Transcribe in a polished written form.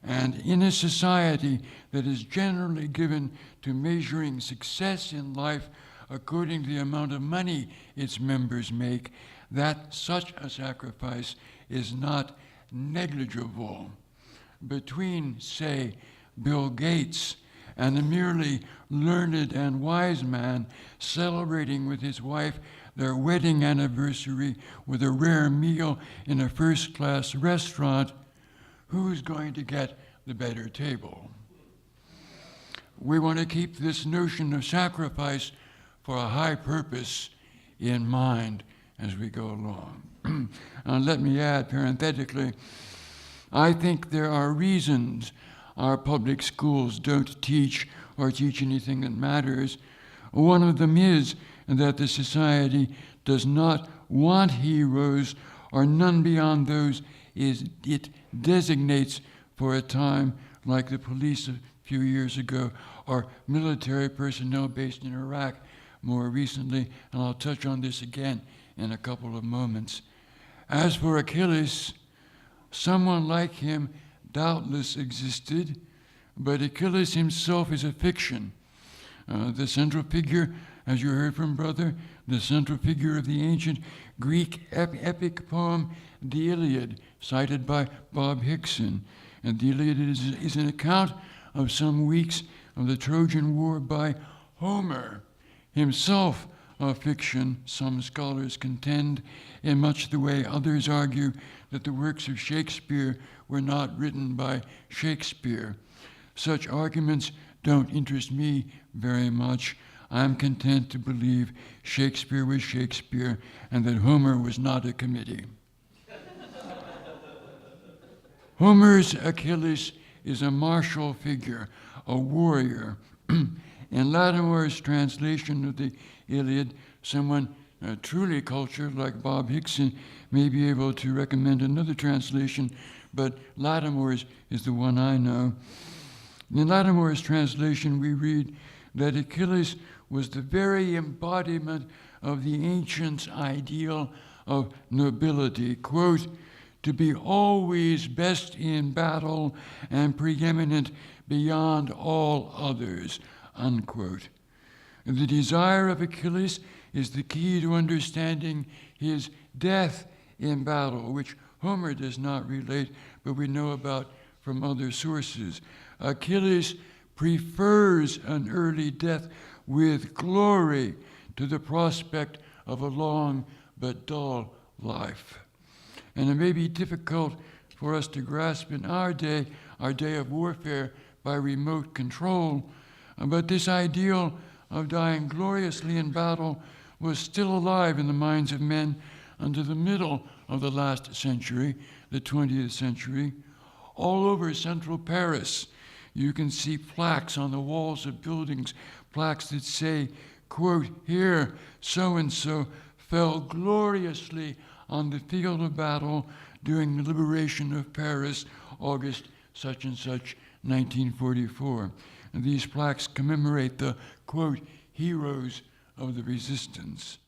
And in a society that is generally given to measuring success in life according to the amount of money its members make, that such a sacrifice is not negligible. Between, say, Bill Gates and a merely learned and wise man celebrating with his wife their wedding anniversary with a rare meal in a first-class restaurant, who's going to get the better table? We want to keep this notion of sacrifice for a high purpose in mind as we go along. And let me add parenthetically, I think there are reasons our public schools don't teach or teach anything that matters. One of them is that the society does not want heroes or none beyond those it designates for a time, like the police a few years ago, or military personnel based in Iraq more recently, and I'll touch on this again in a couple of moments. As for Achilles, someone like him doubtless existed, but Achilles himself is a fiction. The central figure, as you heard from Brother, the central figure of the ancient Greek epic poem, the Iliad, cited by Bob Hickson. And the Iliad is an account of some weeks of the Trojan War by Homer, himself a fiction, some scholars contend, in much the way others argue that the works of Shakespeare were not written by Shakespeare. Such arguments don't interest me very much. I'm content to believe Shakespeare was Shakespeare and that Homer was not a committee. Homer's Achilles is a martial figure, a warrior. In Latimore's translation of the Iliad, someone truly cultured like Bob Hickson may be able to recommend another translation, but Latimore's is the one I know. In Latimore's translation, we read that Achilles was the very embodiment of the ancients' ideal of nobility, quote, to be always best in battle and preeminent beyond all others, unquote. The desire of Achilles is the key to understanding his death in battle, which Homer does not relate, but we know about from other sources. Achilles prefers an early death with glory to the prospect of a long but dull life. And it may be difficult for us to grasp in our day of warfare by remote control, but this ideal of dying gloriously in battle was still alive in the minds of men until the middle of the last century, the 20th century. All over central Paris, you can see plaques on the walls of buildings, plaques that say, quote, here, so-and-so fell gloriously on the field of battle during the liberation of Paris, August such and such, 1944. And these plaques commemorate the, quote, heroes of the resistance.